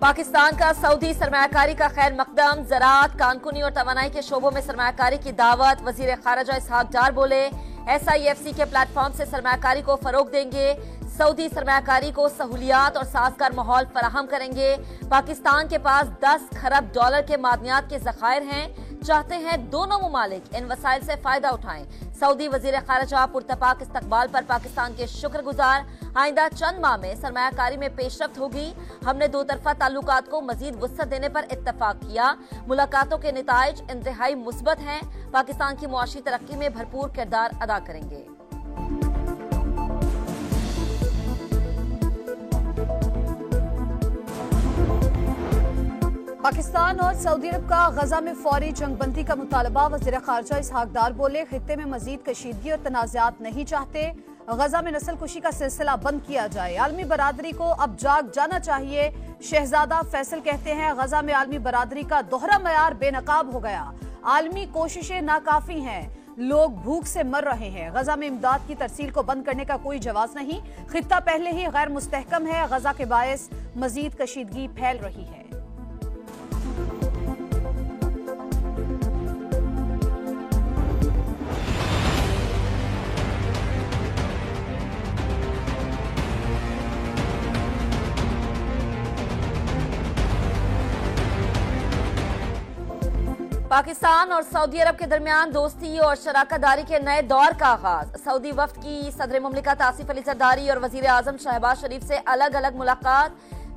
पाकिस्तान का सऊदी सरमायाकारी का खैर मकदम, ज़राअत, कानकुनी और तवानाई के शोबों में सरमायाकारी की दावत। वजीर खारजा इसहाक डार बोले, SIFC के प्लेटफॉर्म से सरमायाकारी को फरोग देंगे, सऊदी सरमायाकारी को सहूलियात और साजगार माहौल फराहम करेंगे। पाकिस्तान के पास 10 खरब डॉलर के मादनियात के जखायर हैं, चाहते हैं दोनों मुमालिक इन वसाइल से फायदा उठाएं। सऊदी वजीर खारजा पुरतपाक इस्तकबाल पर पाकिस्तान के शुक्रगुजार। आइंदा चंद माह में सरमायाकारी में पेशरफ्त होगी। हमने दो तरफा ताल्लुकात को मजीद वुसअत देने पर इत्तफाक किया। मुलाकातों के नताइज इंतहाई मुस्बत हैं, पाकिस्तान की मुआशी तरक्की में भरपूर किरदार अदा करेंगे। पाकिस्तान और सऊदी अरब का गजा में फौरी जंगबंदी का मुतालबा। वज़ीर ख़ारजा इसहाक डार बोले, खित्ते में मजीद कशीदगी और तनाज़ात नहीं चाहते। गजा में नस्ल कुशी का सिलसिला बंद किया जाए। आलमी बरादरी को अब जाग जाना चाहिए। शहजादा फैसल कहते हैं, गजा में आलमी बरादरी का दोहरा मयार बेनकाब हो गया। आलमी कोशिशें नाकाफी हैं, लोग भूख से मर रहे हैं। गजा में इमदाद की तरसील को बंद करने का कोई जवाब नहीं। खित्ता पहले ही गैर मुस्तहकम है, गजा के बायस मजीद कशीदगी फैल रही है। पाकिस्तान और सऊदी अरब के दरमियान दोस्ती और शराकतदारी के नए दौर का आगाज। सऊदी वफ्द की सदर मुमलिकत आसिफ अली जरदारी और वजीर आजम शहबाज शरीफ से अलग अलग मुलाकात।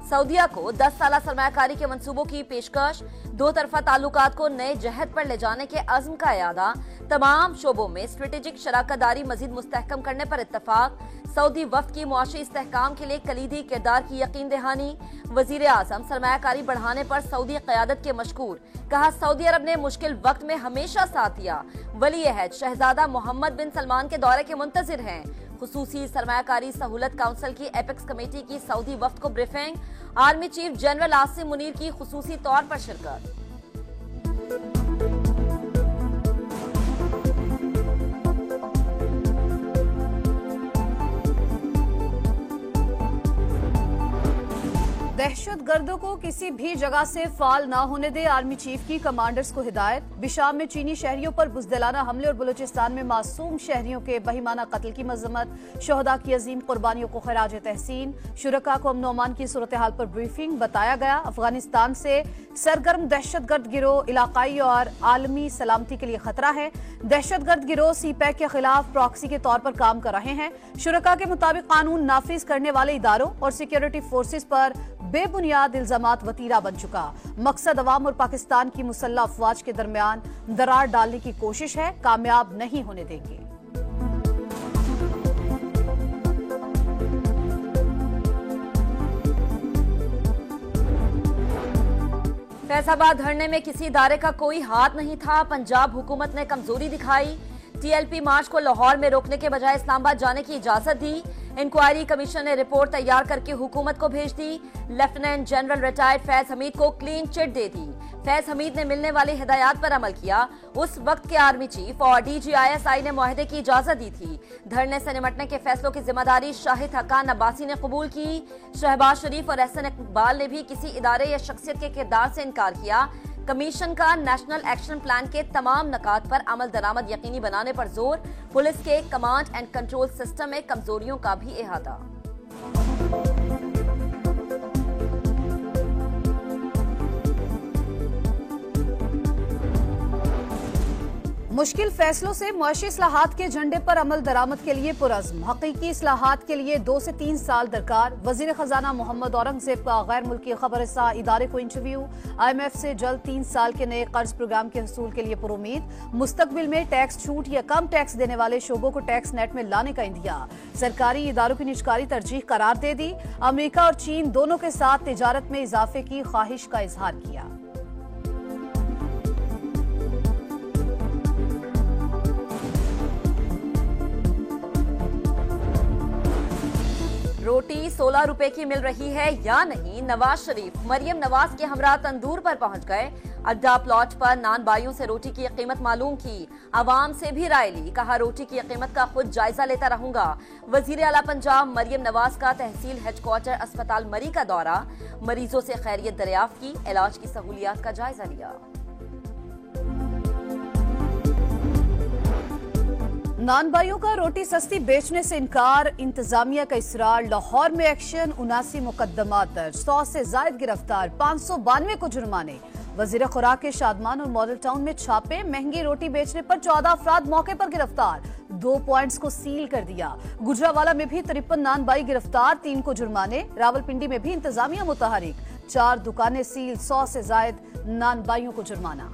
सऊदीया को 10 साला सरमायाकारी के मंसूबों की पेशकश। दो तरफा ताल्लुकात को नए जहद पर ले जाने के अज़्म का यादा। तमाम शोबों में स्ट्रेटेजिक शराकतदारी मजीद मुस्तहकम करने पर इत्तफाक। सऊदी वफ्द की मुआशी इस्तेहकाम के लिए कलीदी किरदार की यकीन दहानी। वजीर आजम सरमायाकारी बढ़ाने पर सऊदी क़यादत के मशकूर। कहा, सऊदी अरब ने मुश्किल वक्त में हमेशा साथ दिया। वली अहद शहजादा मोहम्मद बिन सलमान के दौरे के मुंतजिर हैं। खुसूसी सरमायाकारी सहूलत काउंसिल की एपेक्स कमेटी की सऊदी वफ्द को briefing. Army chief general Asim Munir की खुसूसी तौर पर शिरकत। दहशत गर्दों को किसी भी जगह से फाल ना होने दे, आर्मी चीफ की कमांडर्स को हिदायत। बिशाम में चीनी शहरियों पर बुज़दिलाना हमले और बलूचिस्तान में मासूम शहरियों के बहिमाना कत्ल की मजम्मत। शोहदा की अजीम कुर्बानियों को खराज तहसीन। शुरका को अमन ओमान की सूरत हाल पर ब्रीफिंग। बताया गया, अफगानिस्तान से सरगर्म दहशतगर्द गिरोह इलाकाई और आलमी सलामती के लिए खतरा है। दहशतगर्द गिरोह CPEC के खिलाफ प्रॉक्सी के तौर पर काम कर रहे हैं। शुरका के मुताबिक कानून नाफिज करने वाले इदारों और सिक्योरिटी फोर्सेस पर बेबुनियाद इल्जामात वतीरा बन चुका। मकसद अवाम और पाकिस्तान की मुसल्लह अफवाज के दरमियान दरार डालने की कोशिश है, कामयाब नहीं होने देंगे। फैसलाबाद धरने में किसी इदारे का कोई हाथ नहीं था, पंजाब हुकूमत ने कमजोरी दिखाई। TLP मार्च को लाहौर में रोकने के बजाय इस्लामाबाद जाने की इजाजत दी। इंक्वायरी कमीशन ने रिपोर्ट तैयार करके हुकूमत को भेज दी। Lieutenant general retired Faiz Hameed को क्लीन चिट दे दी। फैज हमीद ने मिलने वाली हिदायत पर अमल किया। उस वक्त के आर्मी चीफ और DGISI ने मुआहदे की इजाजत दी थी। धरने से निमटने के फैसलों की जिम्मेदारी शाहिद हक्कान अब्बासी ने कबूल की। शहबाज शरीफ और एहसन इकबाल ने भी किसी इदारे या शख्सियत के किरदार से इनकार किया। कमीशन का नेशनल एक्शन प्लान के तमाम नकात पर अमल दरामद यकीनी बनाने पर जोर। पुलिस के कमांड एंड कंट्रोल सिस्टम में कमजोरियों का भी इहाता। मुश्किल फैसलों से मुआशी इस्लाहात के झंडे पर अमल दरामद के लिए पुरज़्म। हकीकी इस्लाहात के लिए 2 से 3 साल दरकार। वजीर खजाना मोहम्मद औरंगजेब का गैर मुल्की खबरसा इदारे को इंटरव्यू। IMF से जल्द 3 साल के नए कर्ज प्रोग्राम के हसूल के लिए पुरुमीद। मुस्तकबिल में टैक्स छूट या कम टैक्स देने वाले शोबों को टैक्स नेट में लाने का इंदिया। सरकारी इदारों की निजकारी तरजीह करार दे दी। अमेरिका और चीन दोनों के साथ तिजारत में इजाफे की ख्वाहिश का इजहार किया। रोड रोटी 16 रुपए की मिल रही है या नहीं? नवाज शरीफ मरियम नवाज के हमरा तंदूर पर पहुंच गए। अड्डा प्लॉट पर नान बाइयों से रोटी की कीमत मालूम की, आवाम से भी राय ली। कहा रोटी की कीमत का खुद जायजा लेता रहूंगा। वजीर आला पंजाब मरियम नवाज का तहसील हेडक्वार्टर अस्पताल मरी का दौरा, मरीजों से खैरियत दरियाफ्त की, इलाज की सहूलियात का जायजा लिया। नानबाइयों का रोटी सस्ती बेचने से इनकार, इंतजामिया का इसरार। लाहौर में एक्शन, 79 मुकदमा दर्ज, 100 से जायद गिरफ्तार, 592 को जुर्माने। वजीर खुराक के शादमान और मॉडल टाउन में छापे, महंगी रोटी बेचने पर 14 अफराद मौके पर गिरफ्तार, 2 पॉइंट्स को सील कर दिया। गुजरावाला में भी 53 नानबाई गिरफ्तार, 3 को जुर्माने। रावलपिंडी में भी इंतजामिया मुतहरिक, 4 दुकानें सील, 100 से जायद नानबाइयों को जुर्माना।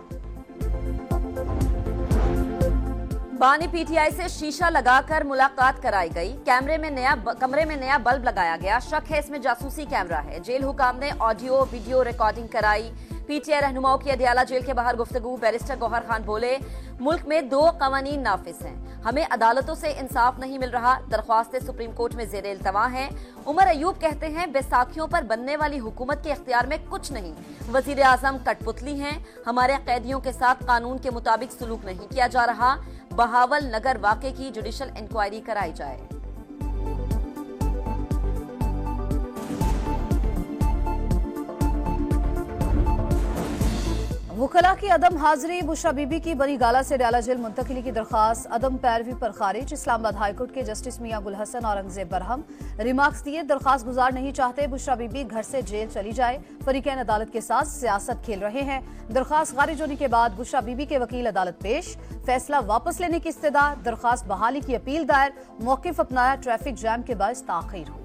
बानी पीटीआई से शीशा लगाकर मुलाकात कराई गई। कमरे में नया बल्ब लगाया गया। शक है इसमें जासूसी कैमरा है। जेल हुकाम ने ऑडियो वीडियो रिकॉर्डिंग कराई। पीटीआई रहनुमाओं की अदियाला जेल के बाहर गुफ्तगू। बैरिस्टर गौहर खान बोले, मुल्क में 2 कवानीन नाफिज हैं, हमें अदालतों से इंसाफ नहीं मिल रहा। दरख्वास्तें सुप्रीम कोर्ट में जेर इल्तवा हैं। उमर अयूब कहते हैं, बैसाखियों पर बनने वाली हुकूमत के इख्तियार में कुछ नहीं। वजीर आजम कठपुतली हैं, हमारे कैदियों के साथ कानून के मुताबिक सलूक नहीं किया जा रहा। बहावल नगर वाक़े की जुडिशल इंक्वायरी कराई जाए। वकला की अदम हाजिरी, बुशरा बीबी की बनी गाला से डाला जेल मुंतकिली की दरखास्त अदम पैरवी पर खारिज। इस्लामाबाद हाईकोर्ट के जस्टिस मियां गुल हसन औरंगजेब बरहम रिमार्क्स दिए, दरखास्त गुजार नहीं चाहते बुशरा बीबी घर से जेल चली जाए। फरीकैन अदालत के साथ सियासत खेल रहे हैं। दरखास्त खारिज होने के बाद बुशरा बीबी के वकील अदालत पेश, फैसला वापस लेने की इस्तदा। दरखास्त बहाली की अपील दायर, मौकिफ अपनाया, ट्रैफिक जैम के बायस ताखीर हुई।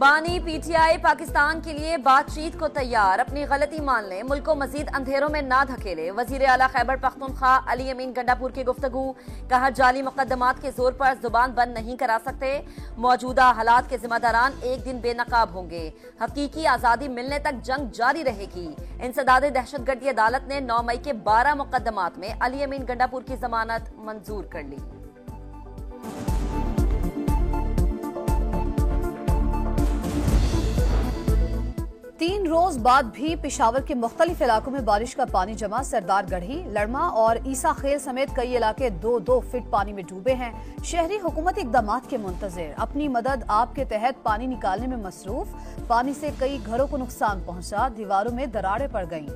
बानी पीटीआई पाकिस्तान के लिए बातचीत को तैयार, अपनी गलती मान लें, मुल्क को मजीद अंधेरों में ना धकेले। वजीर आला खैबर पख्तूनख्वा अली अमीन गंडापुर की गुफ्तगू। कहा, जाली मुकदमात के जोर पर जुबान बंद नहीं करा सकते। मौजूदा हालात के जिम्मेदारान एक दिन बेनकाब होंगे। हकीकी आजादी मिलने तक जंग जारी रहेगी। इंसदाद दहशतगर्दी अदालत ने 9 मई के 12 मुकदमात में अली अमीन गंडापुर की जमानत मंजूर कर ली। तीन रोज बाद भी पेशावर के मुख्तलिफ इलाकों में बारिश का पानी जमा। सरदार गढ़ी, लड़मा और ईसा खेल समेत कई इलाके 2-2 फीट पानी में डूबे हैं। शहरी हुकूमती इकदामात के मुंतजिर, अपनी मदद आप के तहत पानी निकालने में मसरूफ। पानी से कई घरों को नुकसान पहुंचा, दीवारों में दरारें पड़ गईं।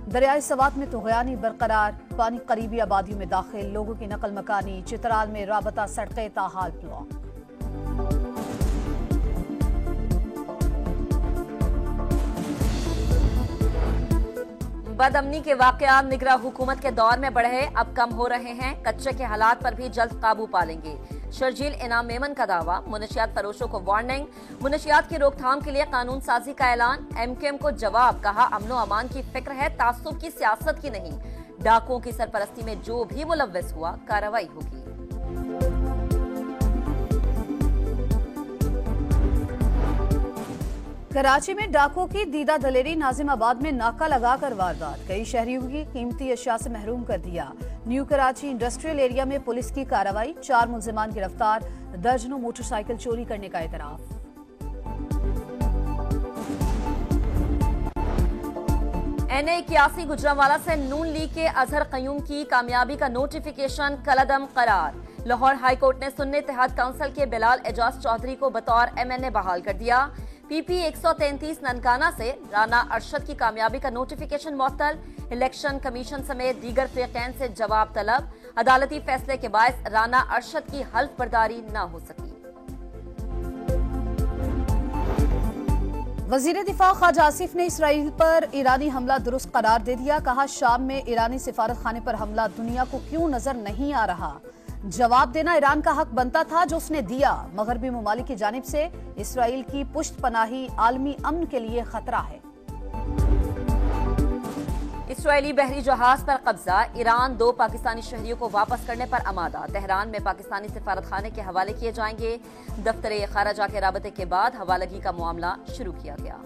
दरियाई सवात में तुग़यानी बरकरार, पानी करीबी आबादियों में दाखिल, लोगों की नकल मकानी। चित्राल में राबता सड़कें ताहाल ब्लॉक। बदअमनी के वाकयात निगरां हुकूमत के दौर में बढ़े, अब कम हो रहे हैं। कच्चे के हालात पर भी जल्द काबू पालेंगे। शर्जील इनाम मेमन का दावा। मुनशियात फरोशों को वार्निंग, मुनशियात की रोकथाम के लिए कानून साजी का ऐलान। एमकेएम को जवाब। कहा, अमनो अमान की फिक्र है, तासुब की सियासत की नहीं। डाकुओं की सरपरस्ती में जो भी मुलव्वस हुआ, कार्रवाई होगी। कराची में डाकुओं की दीदा दलेरी, नाजिमाबाद में नाका लगाकर वारदात। कई शहरियों की कीमती अशिया से महरूम कर दिया। न्यू कराची इंडस्ट्रियल एरिया में पुलिस की कार्रवाई, 4 मुलजिमान गिरफ्तार, दर्जनों मोटरसाइकिल चोरी करने का इतराफ। NA81 गुजरांवाला से नून लीग के अजहर कयूम की कामयाबी का नोटिफिकेशन कलअदम करार। लाहौर हाईकोर्ट ने सुन्नी इत्तेहाद काउंसिल के बिलाल एजाज चौधरी को बतौर MNA बहाल कर दिया। PP 133 ननकाना से राना अरशद की कामयाबी का नोटिफिकेशन मुअत्तल। इलेक्शन कमीशन समेत दीगर फ्रीकैन से जवाब तलब। अदालती फैसले के बायस राना अरशद की हल्फ बर्दारी न हो सकी। वजीर दिफा ख्वाजा आसिफ ने इसराइल पर ईरानी हमला दुरुस्त करार दे दिया। कहा, शाम में ईरानी सिफारत खाने पर हमला दुनिया को क्यों नजर नहीं आ रहा। जवाब देना ईरान का हक बनता था जो उसने दिया। मगरबी ममालिक की जानिब से इसराइल की पुश्त पनाही आलमी अमन के लिए खतरा है। इसराइली बहरी जहाज पर कब्जा। ईरान 2 पाकिस्तानी शहरियों को वापस करने पर आमादा। तेहरान में पाकिस्तानी सिफारत खाने के हवाले किए जाएंगे। दफ्तर खारजा के राबते के बाद हवालगी का मामला शुरू किया गया।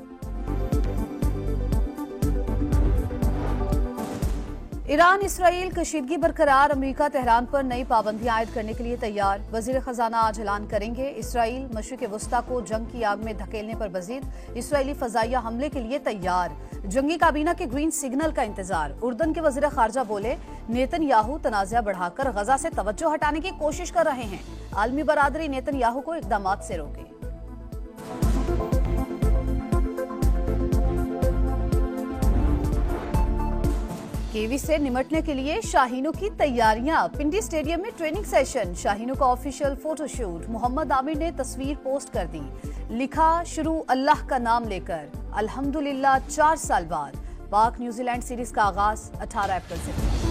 ईरान इसराइल कशीदगी बरकरार, अमेरिका तेहरान पर नई पाबंदियां आयद करने के लिए तैयार। वजीर खजाना आज ऐलान करेंगे। इसराइल मशरिक वस्ता को जंग की आग में धकेलने पर मजीद इसराइली फजाइया हमले के लिए तैयार। जंगी काबीना के ग्रीन सिग्नल का इंतजार। उर्दन के वजीर खारजा बोले, नेतन्याहू तनाज़ा बढ़ाकर गजा से तवज्जो हटाने की कोशिश कर रहे हैं। आलमी बरादरी नेतन्याहू को इक़दामात से रोके। केवी से निमटने के लिए शाहीनों की तैयारियां। पिंडी स्टेडियम में ट्रेनिंग सेशन, शाहीनों का ऑफिशियल फोटोशूट। मोहम्मद आमिर ने तस्वीर पोस्ट कर दी, लिखा शुरू अल्लाह का नाम लेकर, अल्हम्दुलिल्लाह 4 साल बाद। पाक न्यूजीलैंड सीरीज का आगाज 18 अप्रैल से।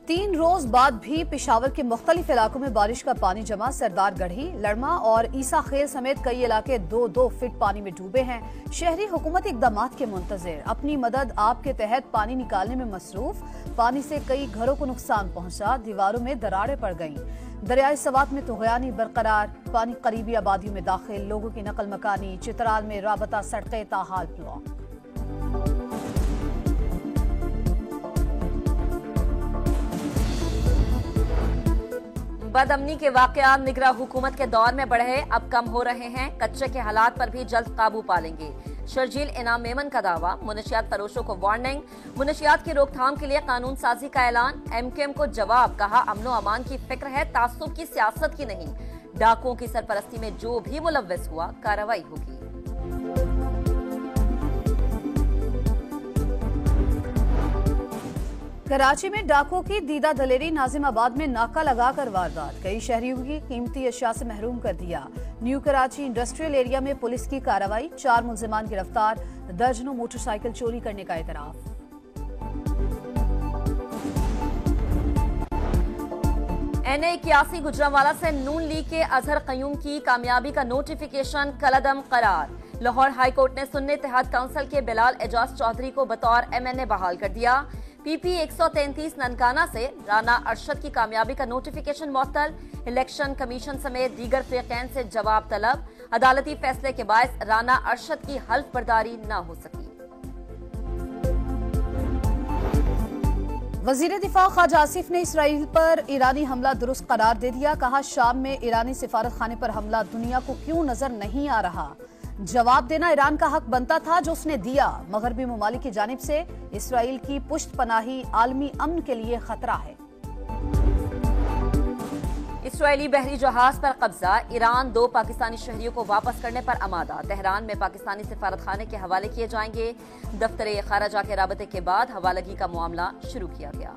3 रोज बाद भी पेशावर के मुख्तलिफ इलाकों में बारिश का पानी जमा। सरदार गढ़ी, लड़मा और ईसा खेल समेत कई इलाके 2-2 फीट पानी में डूबे हैं। शहरी हुकूमत इक़दामात के मुंतज़िर, अपनी मदद आप के तहत पानी निकालने में मसरूफ। पानी से कई घरों को नुकसान पहुंचा, दीवारों में दरारें पड़ गईं। दरियाई सवात में तुग़यानी बरकरार, पानी करीबी आबादियों में दाखिल, लोगों की नकल मकानी। चित्राल में राबता सड़कें ताहाल ब्लॉक। बदअमनी के वाकयात निगरां हुकूमत के दौर में बढ़े, अब कम हो रहे हैं। कच्चे के हालात पर भी जल्द काबू पा लेंगे। शर्जील इनाम मेमन का दावा। मुनशियात फरोशों को वार्निंग। मुनशियात की रोकथाम के लिए कानून साजी का ऐलान। एमकेएम को जवाब, कहा अमनो अमान की फिक्र है, तासुब की सियासत की नहीं। डाकुओं की सरपरस्ती में जो भी मुलव्वस हुआ, कार्रवाई होगी। कराची में डाकुओं की दीदा दलेरी। नाजिमाबाद में नाका लगाकर वारदात, कई शहरियों की कीमती अशिया से महरूम कर दिया। न्यू कराची इंडस्ट्रियल एरिया में पुलिस की कार्रवाई, 4 मुल्जिमान गिरफ्तार, दर्जनों मोटरसाइकिल चोरी करने का एतराफ। NA81 गुजरांवाला से नून लीग के अजहर कयूम की कामयाबी का नोटिफिकेशन कलअदम करार। लाहौर हाईकोर्ट ने सुन्नी इत्तेहाद काउंसिल के बिलाल एजाज चौधरी को बतौर MNA बहाल कर दिया। PP 133 ननकाना से राना अरशद की कामयाबी का नोटिफिकेशन मुअत्तल। इलेक्शन कमीशन समेत दीगर फ़रीक़ैन से जवाब तलब। अदालती फैसले के बायस राना अरशद की हल्फ बर्दारी न हो सकी। वजीर दिफा ख्वाजा आसिफ ने इसराइल पर ईरानी हमला दुरुस्त करार दे दिया। कहा शाम में ईरानी सिफारत खाने पर हमला दुनिया को क्यों नजर नहीं आ रहा। जवाब देना ईरान का हक बनता था जो उसने दिया। मगरबी ममालिक की जानिब से इसराइल की पुश्त पनाही आलमी अमन के लिए खतरा है। इसराइली बहरी जहाज पर कब्जा। ईरान 2 पाकिस्तानी शहरियों को वापस करने पर आमादा। तेहरान में पाकिस्तानी सिफारत खाने के हवाले किए जाएंगे। दफ्तर खारजा के राबते के बाद हवालगी का मामला शुरू किया गया।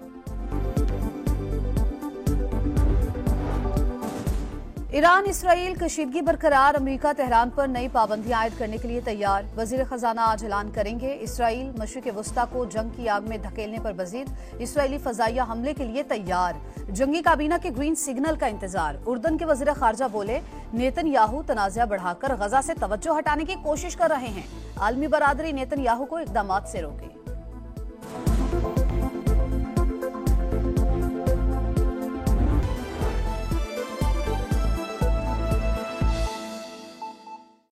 ईरान इसराइल कशीदगी बरकरार, अमेरिका तेहरान पर नई पाबंदियां आयद करने के लिए तैयार। वजीर खजाना आज ऐलान करेंगे। इसराइल मशरिक वस्ता को जंग की आग में धकेलने पर मजीद इसराइली फजाइया हमले के लिए तैयार। जंगी काबीना के ग्रीन सिग्नल का इंतजार। उर्दन के वजीर खारजा बोले, नेतन्याहू तनाज़ा बढ़ाकर गजा से तवज्जो हटाने की कोशिश कर रहे हैं। आलमी बरादरी नेतन्याहू को इक़दामात से रोके।